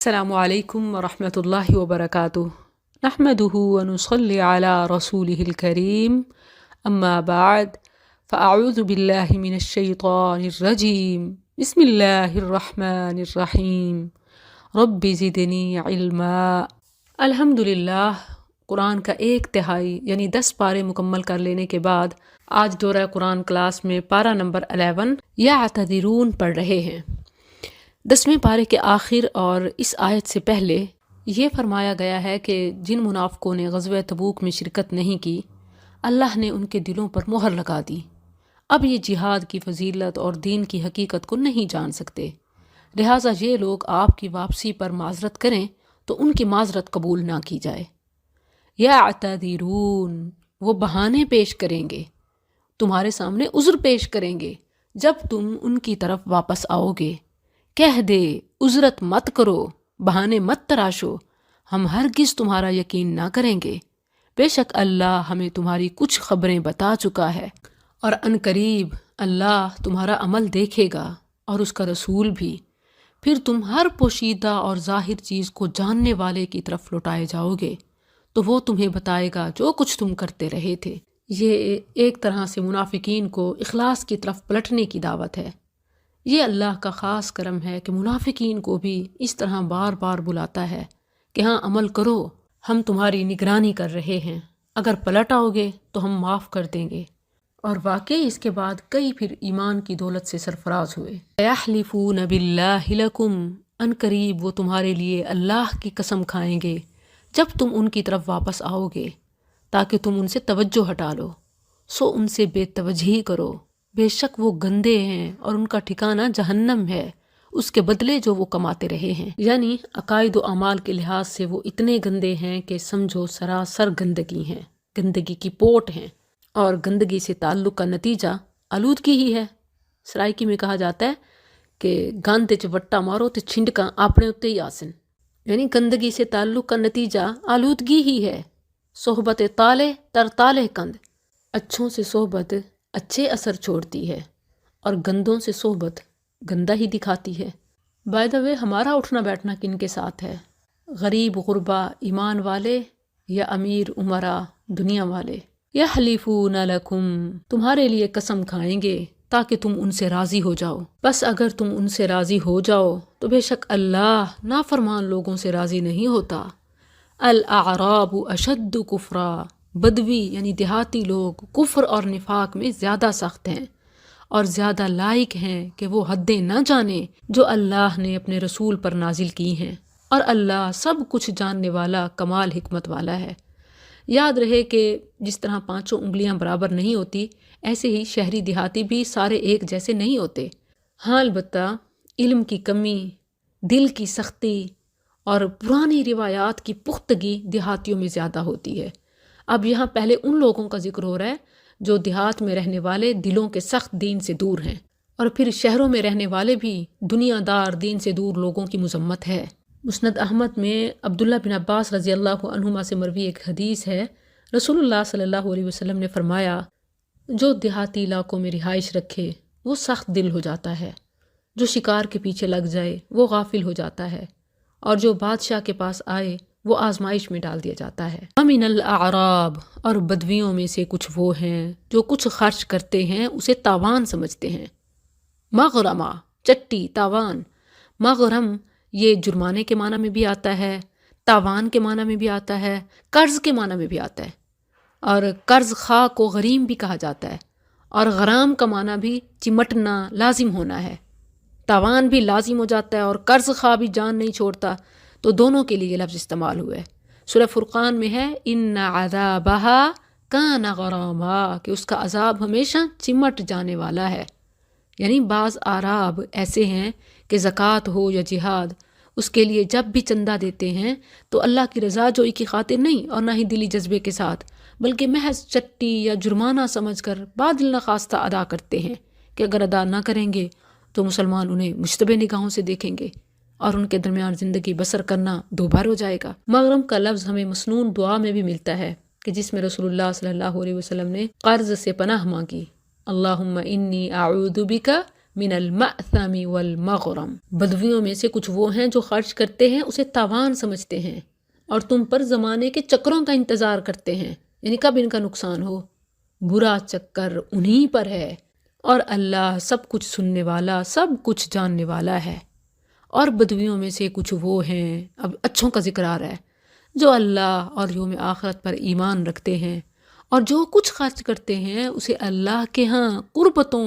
السلام علیکم ورحمۃ اللہ وبرکاتہ نحمده ونصلي على رسوله الكريم اما بعد فاعوذ باللہ من الشیطان الرجیم بسم اللہ الرحمن الرحیم رب زدنی علما۔ الحمدللہ قرآن کا 1/3 یعنی 10 پارے مکمل کر لینے کے بعد آج دورہ قرآن کلاس میں پارہ نمبر 11 یعتذرون پڑھ رہے ہیں۔ 10ویں پارے کے آخر اور اس آیت سے پہلے یہ فرمایا گیا ہے کہ جن منافقوں نے غزوہ تبوک میں شرکت نہیں کی اللہ نے ان کے دلوں پر مہر لگا دی۔ اب یہ جہاد کی فضیلت اور دین کی حقیقت کو نہیں جان سکتے، لہٰذا یہ لوگ آپ کی واپسی پر معذرت کریں تو ان کی معذرت قبول نہ کی جائے۔ یعتذرون، وہ بہانے پیش کریں گے، تمہارے سامنے عذر پیش کریں گے جب تم ان کی طرف واپس آؤ گے۔ کہہ دے عذرت مت کرو، بہانے مت تراشو، ہم ہرگز تمہارا یقین نہ کریں گے، بے شک اللہ ہمیں تمہاری کچھ خبریں بتا چکا ہے اور عنقریب اللہ تمہارا عمل دیکھے گا اور اس کا رسول بھی، پھر تم ہر پوشیدہ اور ظاہر چیز کو جاننے والے کی طرف لوٹائے جاؤ گے تو وہ تمہیں بتائے گا جو کچھ تم کرتے رہے تھے۔ یہ ایک طرح سے منافقین کو اخلاص کی طرف پلٹنے کی دعوت ہے۔ یہ اللہ کا خاص کرم ہے کہ منافقین کو بھی اس طرح بار بار بلاتا ہے کہ ہاں عمل کرو، ہم تمہاری نگرانی کر رہے ہیں، اگر پلٹ آؤ گے تو ہم معاف کر دیں گے۔ اور واقعی اس کے بعد کئی پھر ایمان کی دولت سے سرفراز ہوئے۔ یحلفون باللہ لکم، عنقریب وہ تمہارے لیے اللہ کی قسم کھائیں گے جب تم ان کی طرف واپس آؤ گے تاکہ تم ان سے توجہ ہٹا لو، سو ان سے بے توجہی کرو، بے شک وہ گندے ہیں اور ان کا ٹھکانہ جہنم ہے، اس کے بدلے جو وہ کماتے رہے ہیں۔ یعنی عقائد و اعمال کے لحاظ سے وہ اتنے گندے ہیں کہ سمجھو سراسر گندگی ہیں، گندگی کی پوٹ ہیں، اور گندگی سے تعلق کا نتیجہ آلودگی ہی ہے۔ سرائکی میں کہا جاتا ہے کہ گند چ وٹا مارو تے چھنڈکاں اپنے اتے ہی آسن، یعنی گندگی سے تعلق کا نتیجہ آلودگی ہی ہے۔ صحبت تالے تر تالے کند، اچھوں سے صحبت اچھے اثر چھوڑتی ہے اور گندوں سے صحبت گندہ ہی دکھاتی ہے۔ بائی دا وے ہمارا اٹھنا بیٹھنا کن کے ساتھ ہے؟ غریب غربا ایمان والے یا امیر امرا دنیا والے؟ یحلفون لکم، تمہارے لیے قسم کھائیں گے تاکہ تم ان سے راضی ہو جاؤ، بس اگر تم ان سے راضی ہو جاؤ تو بے شک اللہ نافرمان لوگوں سے راضی نہیں ہوتا۔ الاعراب اشد کفرا، بدوی یعنی دیہاتی لوگ کفر اور نفاق میں زیادہ سخت ہیں اور زیادہ لائق ہیں کہ وہ حدیں نہ جانیں جو اللہ نے اپنے رسول پر نازل کی ہیں، اور اللہ سب کچھ جاننے والا کمال حکمت والا ہے۔ یاد رہے کہ جس طرح 5 انگلیاں برابر نہیں ہوتی، ایسے ہی شہری دیہاتی بھی سارے ایک جیسے نہیں ہوتے۔ ہاں البتہ علم کی کمی، دل کی سختی اور پرانی روایات کی پختگی دیہاتیوں میں زیادہ ہوتی ہے۔ اب یہاں پہلے ان لوگوں کا ذکر ہو رہا ہے جو دیہات میں رہنے والے دلوں کے سخت دین سے دور ہیں، اور پھر شہروں میں رہنے والے بھی دنیا دار دین سے دور لوگوں کی مذمت ہے۔ مسند احمد میں عبداللہ بن عباس رضی اللہ عنہما سے مروی ایک حدیث ہے، رسول اللہ صلی اللہ علیہ وسلم نے فرمایا، جو دیہاتی علاقوں میں رہائش رکھے وہ سخت دل ہو جاتا ہے، جو شکار کے پیچھے لگ جائے وہ غافل ہو جاتا ہے، اور جو بادشاہ کے پاس آئے وہ آزمائش میں ڈال دیا جاتا ہے۔ وَمِنَ الْأَعْرَابِ، اور بدویوں میں سے کچھ وہ ہیں جو کچھ خرچ کرتے ہیں اسے تاوان سمجھتے ہیں۔ مغرمہ، چٹی، تاوان۔ مغرم یہ جرمانے کے معنی میں بھی آتا ہے، تاوان کے معنی میں بھی آتا ہے، قرض کے معنی میں بھی آتا ہے، اور قرض خواہ کو غریم بھی کہا جاتا ہے، اور غرام کا معنی بھی چمٹنا، لازم ہونا ہے۔ تاوان بھی لازم ہو جاتا ہے اور قرض خواہ بھی جان نہیں چھوڑتا، تو دونوں کے لیے یہ لفظ استعمال ہوا ہے۔ سورہ فرقان میں ہے ان عذابہا کان غراما، کہ اس کا عذاب ہمیشہ چمٹ جانے والا ہے۔ یعنی بعض اعراب ایسے ہیں کہ زکوٰۃ ہو یا جہاد، اس کے لیے جب بھی چندہ دیتے ہیں تو اللہ کی رضا جوئی کی خاطر نہیں اور نہ ہی دلی جذبے کے ساتھ، بلکہ محض چٹی یا جرمانہ سمجھ کر بادل نخواستہ ادا کرتے ہیں کہ اگر ادا نہ کریں گے تو مسلمان انہیں مشتبہ نگاہوں سے دیکھیں گے اور ان کے درمیان زندگی بسر کرنا دوبار ہو جائے گا۔ مغرم کا لفظ ہمیں مسنون دعا میں بھی ملتا ہے کہ جس میں رسول اللہ صلی اللہ علیہ وسلم نے قرض سے پناہ مانگی، اللہم انی اعوذ بک من المأثم والمغرم، بدویوں میں سے کچھ وہ ہیں جو خرچ کرتے ہیں اسے تاوان سمجھتے ہیں اور تم پر زمانے کے چکروں کا انتظار کرتے ہیں، یعنی کب ان کا نقصان ہو۔ برا چکر انہی پر ہے، اور اللہ سب کچھ سننے والا، سب کچھ جاننے والا ہے۔ اور بدویوں میں سے کچھ وہ ہیں، اب اچھوں کا ذکر آ رہا ہے، جو اللہ اور یوم آخرت پر ایمان رکھتے ہیں اور جو کچھ خرچ کرتے ہیں اسے اللہ کے ہاں قربتوں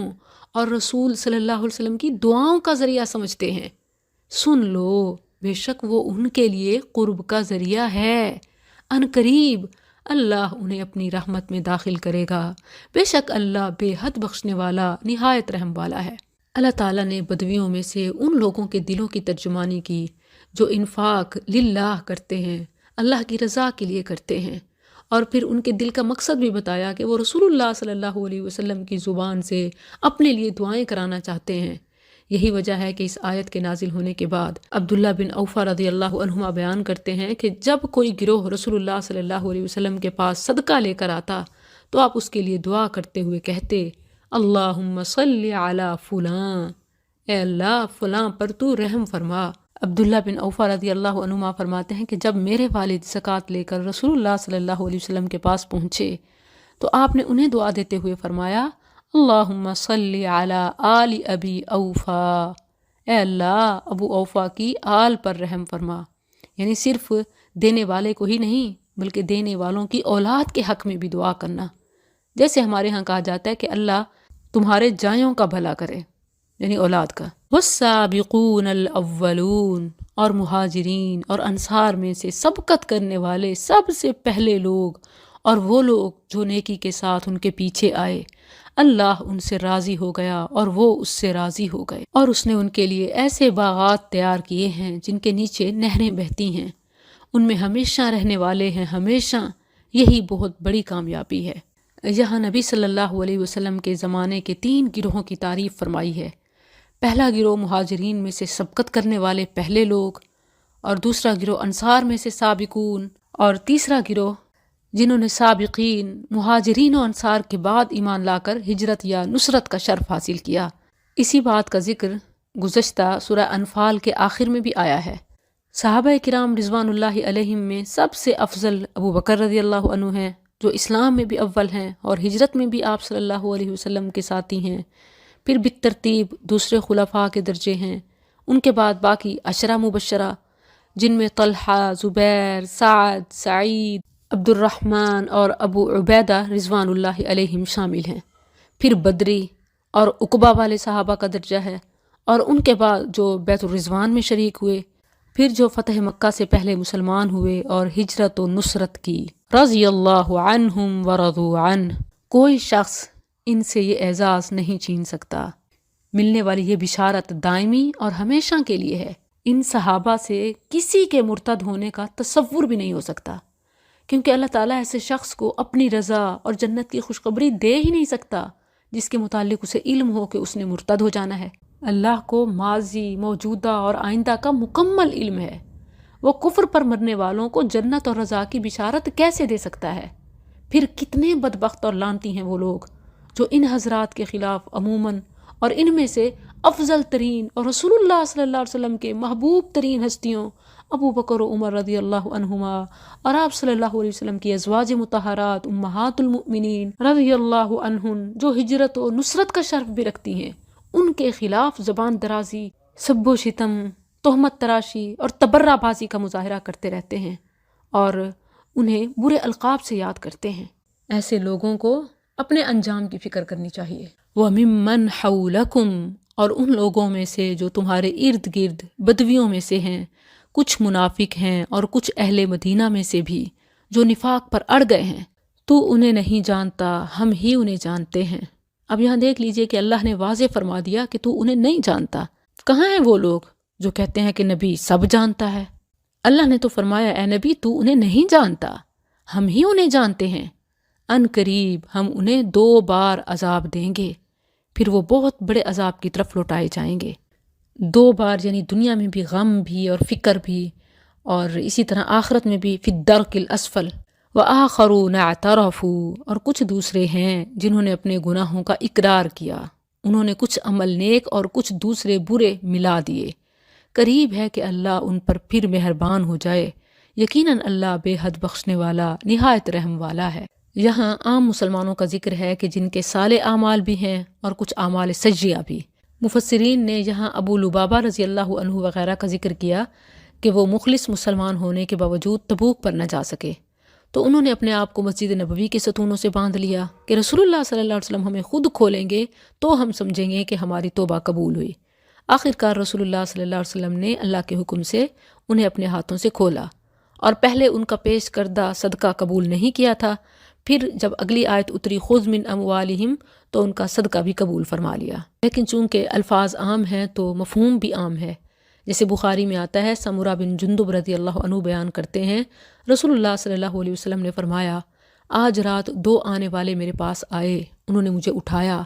اور رسول صلی اللہ علیہ وسلم کی دعاؤں کا ذریعہ سمجھتے ہیں۔ سن لو، بے شک وہ ان کے لیے قرب کا ذریعہ ہے، ان قریب اللہ انہیں اپنی رحمت میں داخل کرے گا، بے شک اللہ بے حد بخشنے والا، نہایت رحم والا ہے۔ اللہ تعالیٰ نے بدویوں میں سے ان لوگوں کے دلوں کی ترجمانی کی جو انفاق للہ کرتے ہیں، اللہ کی رضا کے لیے کرتے ہیں، اور پھر ان کے دل کا مقصد بھی بتایا کہ وہ رسول اللہ صلی اللہ علیہ وسلم کی زبان سے اپنے لیے دعائیں کرانا چاہتے ہیں۔ یہی وجہ ہے کہ اس آیت کے نازل ہونے کے بعد عبداللہ بن اوفا رضی اللہ عنہما بیان کرتے ہیں کہ جب کوئی گروہ رسول اللہ صلی اللہ علیہ وسلم کے پاس صدقہ لے کر آتا تو آپ اس کے لیے دعا کرتے ہوئے کہتے، اللہم صلی علی فلاں، اے اللہ فلاں پر تو رحم فرما۔ عبداللہ بن اوفا رضی اللہ عنہما فرماتے ہیں کہ جب میرے والد زکوٰۃ لے کر رسول اللہ صلی اللہ علیہ وسلم کے پاس پہنچے تو آپ نے انہیں دعا دیتے ہوئے فرمایا، اللہم صلی علی آل ابی اوفا، اے اللہ ابو اوفا کی آل پر رحم فرما، یعنی صرف دینے والے کو ہی نہیں بلکہ دینے والوں کی اولاد کے حق میں بھی دعا کرنا۔ جیسے ہمارے ہاں کہا جاتا ہے کہ اللہ تمہارے جائوں کا بھلا کرے، یعنی اولاد کا۔ والسابقون الاولون، اور مہاجرین اور انصار میں سے سبقت کرنے والے سب سے پہلے لوگ اور وہ لوگ جو نیکی کے ساتھ ان کے پیچھے آئے، اللہ ان سے راضی ہو گیا اور وہ اس سے راضی ہو گئے، اور اس نے ان کے لیے ایسے باغات تیار کیے ہیں جن کے نیچے نہریں بہتی ہیں، ان میں ہمیشہ رہنے والے ہیں ہمیشہ۔ یہی بہت بڑی کامیابی ہے۔ یہاں نبی صلی اللہ علیہ وسلم کے زمانے کے 3 گروہوں کی تعریف فرمائی ہے۔ پہلا گروہ مہاجرین میں سے سبقت کرنے والے پہلے لوگ، اور دوسرا گروہ انصار میں سے سابقون، اور تیسرا گروہ جنہوں نے سابقین مہاجرین و انصار کے بعد ایمان لا کر ہجرت یا نصرت کا شرف حاصل کیا۔ اسی بات کا ذکر گزشتہ سورہ انفال کے آخر میں بھی آیا ہے۔ صحابہ کرام رضوان اللہ علیہم میں سب سے افضل ابو بکر رضی اللہ عنہ ہیں، جو اسلام میں بھی اول ہیں اور ہجرت میں بھی آپ صلی اللہ علیہ وسلم کے ساتھی ہیں۔ پھر بالترتیب دوسرے خلفاء کے درجے ہیں، ان کے بعد باقی عشرہ مبشرہ جن میں طلحہ، زبیر، سعد، سعید، عبد الرحمن اور ابو عبیدہ رضوان اللہ علیہم شامل ہیں۔ پھر بدری اور عقبہ والے صحابہ کا درجہ ہے، اور ان کے بعد جو بیت الرضوان میں شریک ہوئے، پھر جو فتح مکہ سے پہلے مسلمان ہوئے اور ہجرت و نصرت کی، رضی اللہ عنہم ورضوا عنہ۔ کوئی شخص ان سے یہ اعزاز نہیں چھین سکتا۔ ملنے والی یہ بشارت دائمی اور ہمیشہ کے لیے ہے۔ ان صحابہ سے کسی کے مرتد ہونے کا تصور بھی نہیں ہو سکتا، کیونکہ اللہ تعالیٰ ایسے شخص کو اپنی رضا اور جنت کی خوشخبری دے ہی نہیں سکتا جس کے متعلق اسے علم ہو کہ اس نے مرتد ہو جانا ہے۔ اللہ کو ماضی، موجودہ اور آئندہ کا مکمل علم ہے۔ وہ کفر پر مرنے والوں کو جنت اور رضا کی بشارت کیسے دے سکتا ہے؟ پھر کتنے بدبخت اور لعنتی ہیں وہ لوگ جو ان حضرات کے خلاف عموماً اور ان میں سے افضل ترین اور رسول اللہ صلی اللہ علیہ وسلم کے محبوب ترین ہستیوں ابو بکر و عمر رضی اللہ عنہما اور آپ صلی اللہ علیہ وسلم کی ازواج مطہرات امہات المؤمنین رضی اللہ عنہن، جو ہجرت و نصرت کا شرف بھی رکھتی ہیں، ان کے خلاف زبان درازی، سب و شتم، تہمت تراشی اور تبرہ بازی کا مظاہرہ کرتے رہتے ہیں اور انہیں برے القاب سے یاد کرتے ہیں۔ ایسے لوگوں کو اپنے انجام کی فکر کرنی چاہیے۔ وَمِمَّنْ حَوْلَكُمْ، اور ان لوگوں میں سے جو تمہارے ارد گرد بدویوں میں سے ہیں، کچھ منافق ہیں اور کچھ اہل مدینہ میں سے بھی جو نفاق پر اڑ گئے ہیں۔ تو انہیں نہیں جانتا، ہم ہی انہیں جانتے ہیں۔ اب یہاں دیکھ لیجئے کہ اللہ نے واضح فرما دیا کہ تو انہیں نہیں جانتا۔ کہاں ہیں وہ لوگ جو کہتے ہیں کہ نبی سب جانتا ہے؟ اللہ نے تو فرمایا اے نبی تو انہیں نہیں جانتا، ہم ہی انہیں جانتے ہیں۔ ان قریب ہم انہیں 2 بار عذاب دیں گے، پھر وہ بہت بڑے عذاب کی طرف لوٹائے جائیں گے۔ 2 بار یعنی دنیا میں بھی غم بھی اور فکر بھی، اور اسی طرح آخرت میں بھی فی الدرک الاسفل۔ وآخرون اعترفوا، اور کچھ دوسرے ہیں جنہوں نے اپنے گناہوں کا اقرار کیا، انہوں نے کچھ عمل نیک اور کچھ دوسرے برے ملا دیے۔ قریب ہے کہ اللہ ان پر پھر مہربان ہو جائے، یقیناً اللہ بے حد بخشنے والا نہایت رحم والا ہے۔ یہاں عام مسلمانوں کا ذکر ہے کہ جن کے صالح اعمال بھی ہیں اور کچھ اعمال سجیہ بھی۔ مفسرین نے یہاں ابو لبابہ رضی اللہ عنہ وغیرہ کا ذکر کیا کہ وہ مخلص مسلمان ہونے کے باوجود تبوک پر نہ جا سکے، تو انہوں نے اپنے آپ کو مسجد نبوی کے ستونوں سے باندھ لیا کہ رسول اللہ صلی اللہ علیہ وسلم ہمیں خود کھولیں گے تو ہم سمجھیں گے کہ ہماری توبہ قبول ہوئی۔ آخرکار رسول اللہ صلی اللہ علیہ وسلم نے اللہ کے حکم سے انہیں اپنے ہاتھوں سے کھولا، اور پہلے ان کا پیش کردہ صدقہ قبول نہیں کیا تھا، پھر جب اگلی آیت اتری خذ من اموالہم تو ان کا صدقہ بھی قبول فرما لیا۔ لیکن چونکہ الفاظ عام ہیں تو مفہوم بھی عام ہے۔ جیسے بخاری میں آتا ہے، سمرہ بن جندب رضی اللہ عنہ بیان کرتے ہیں، رسول اللہ صلی اللہ علیہ وسلم نے فرمایا، آج رات 2 آنے والے میرے پاس آئے، انہوں نے مجھے اٹھایا،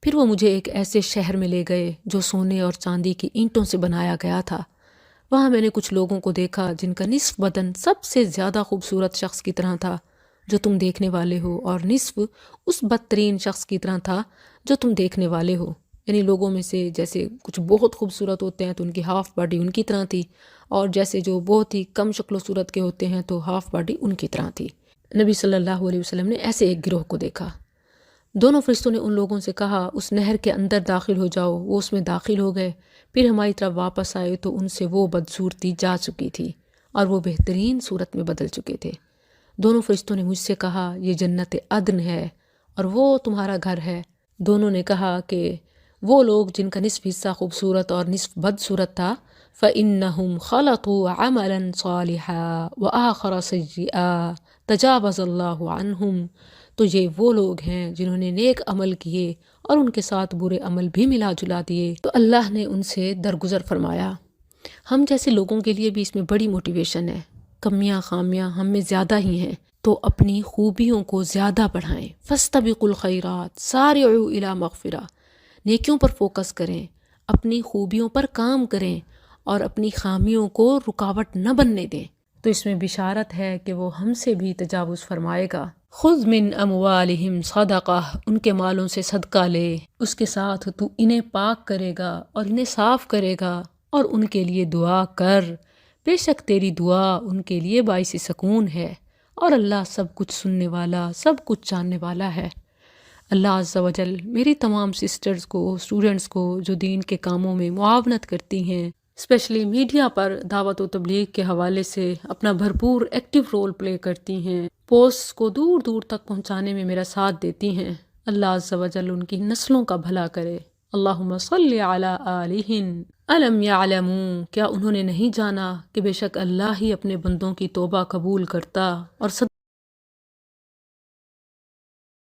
پھر وہ مجھے ایک ایسے شہر میں لے گئے جو سونے اور چاندی کی اینٹوں سے بنایا گیا تھا۔ وہاں میں نے کچھ لوگوں کو دیکھا جن کا نصف بدن سب سے زیادہ خوبصورت شخص کی طرح تھا جو تم دیکھنے والے ہو، اور نصف اس بدترین شخص کی طرح تھا جو تم دیکھنے والے ہو۔ یعنی لوگوں میں سے جیسے کچھ بہت خوبصورت ہوتے ہیں تو ان کی ہاف باڈی ان کی طرح تھی، اور جیسے جو بہت ہی کم شکل و صورت کے ہوتے ہیں تو ہاف باڈی ان کی طرح تھی۔ نبی صلی اللہ علیہ وسلم نے ایسے ایک گروہ کو دیکھا۔ دونوں فرشتوں نے ان لوگوں سے کہا، اس نہر کے اندر داخل ہو جاؤ۔ وہ اس میں داخل ہو گئے، پھر ہماری طرف واپس آئے تو ان سے وہ بدصورتی جا چکی تھی اور وہ بہترین صورت میں بدل چکے تھے۔ دونوں فرشتوں نے مجھ سے کہا، یہ جنت عدن ہے اور وہ تمہارا گھر ہے۔ دونوں نے کہا کہ وہ لوگ جن کا نصف حصہ خوبصورت اور نصف بدصورت تھا، فَإِنَّهُمْ خَلَطُوا عَمَلًا صَالِحًا وَآخَرَ سَيِّئًا تَجَاوَزَ اللَّهُ عَنْهُمْ، تو یہ وہ لوگ ہیں جنہوں نے نیک عمل کیے اور ان کے ساتھ برے عمل بھی ملا جلا دیے، تو اللہ نے ان سے درگزر فرمایا۔ ہم جیسے لوگوں کے لیے بھی اس میں بڑی موٹیویشن ہے۔ کمیاں خامیاں ہم میں زیادہ ہی ہیں تو اپنی خوبیوں کو زیادہ بڑھائیں۔ فاستبقوا الخیرات سارعوا الی مغفرہ، نیکیوں پر فوکس کریں، اپنی خوبیوں پر کام کریں اور اپنی خامیوں کو رکاوٹ نہ بننے دیں، تو اس میں بشارت ہے کہ وہ ہم سے بھی تجاوز فرمائے گا۔ خذ من اموالہم صدقہ، ان کے مالوں سے صدقہ لے، اس کے ساتھ تو انہیں پاک کرے گا اور انہیں صاف کرے گا، اور ان کے لیے دعا کر، بے شک تیری دعا ان کے لیے باعث سکون ہے، اور اللہ سب کچھ سننے والا، سب کچھ جاننے والا ہے۔ اللہ عز و جل میری تمام سسٹرز کو، اسٹوڈنٹس کو جو دین کے کاموں میں معاونت کرتی ہیں، اسپیشلی میڈیا پر دعوت و تبلیغ کے حوالے سے اپنا بھرپور ایکٹیو رول پلے کرتی ہیں، پوسٹ کو دور دور تک پہنچانے میں میرا ساتھ دیتی ہیں، اللہ عز و جل ان کی نسلوں کا بھلا کرے۔ اللہم صلی علی آلہن الم یعلموا، کیا انہوں نے نہیں جانا کہ بے شک اللہ ہی اپنے بندوں کی توبہ قبول کرتا اور